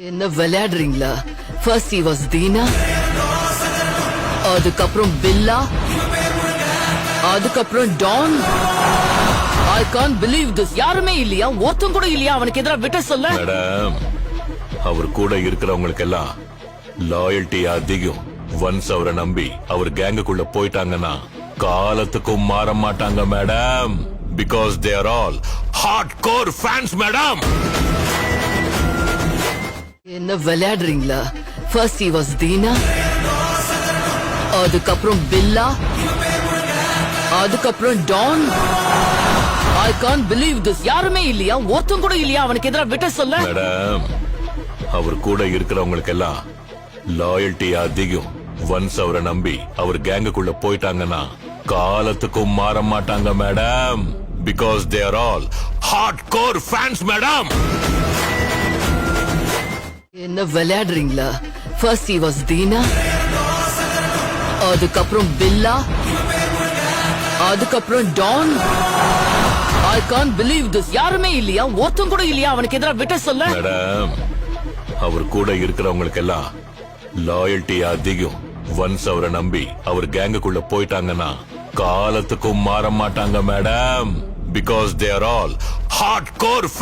என்ன விளையாடுறீங்களா? First he was Dheena, அதுக்கப்புறம் பில்லா, அதுக்கப்புறம் Don. I can't believe this. யாருமே இல்லையா? ஒருத்தன் கூட இல்லையா அவனுக்கு எதிராக விட்ட சொல்ல? மேடம், அவர் கூட இருக்கிறவங்களுக்கு எல்லாம் லாயல்டி அதிகம். ஒன்ஸ் அவரை நம்பி அவர் கேங்குக்குள்ள போயிட்டாங்கன்னா காலத்துக்கும் மாற மாட்டாங்க madam. Because they are all hard core fans madam. என்ன விளையாடுறீங்களா? ஃபர்ஸ்ட் he was தீனா, அதுக்கப்புறம் பில்லா, அதுக்கப்புறம் Don. I can't believe this. யாருமே இல்லையா? ஒருத்தன் கூட இல்லையா அவனுக்கு எதிராக விட்ட சொல்ல? மேடம், அவர் கூட இருக்கிறவங்களுக்கு எல்லாம் லாயல்டி அதிகம். ஒன்ஸ் அவரை நம்பி அவர் கேங்குக்குள்ள போயிட்டாங்கன்னா காலத்துக்கும் மாற மாட்டாங்க madam. Because they are all hard core fans madam. என்ன விளையாடுறீங்களா? ஃபர்ஸ்ட் he was தீனா, அதுக்கப்புறம் பில்லா, அதுக்கப்புறம் Don. I can't believe this. யாருமே இல்லையா? ஒருத்தன் கூட இல்லையா அவனுக்கு எதிராக விட்ட சொல்ல? மேடம், அவர் கூட இருக்கிறவங்களுக்கு எல்லாம் லாயல்டி அதிகம். ஒன்ஸ் அவரை நம்பி அவர் கேங்குக்குள்ள போயிட்டாங்கன்னா காலத்துக்கும் மாற மாட்டாங்க madam. Because they are all hard core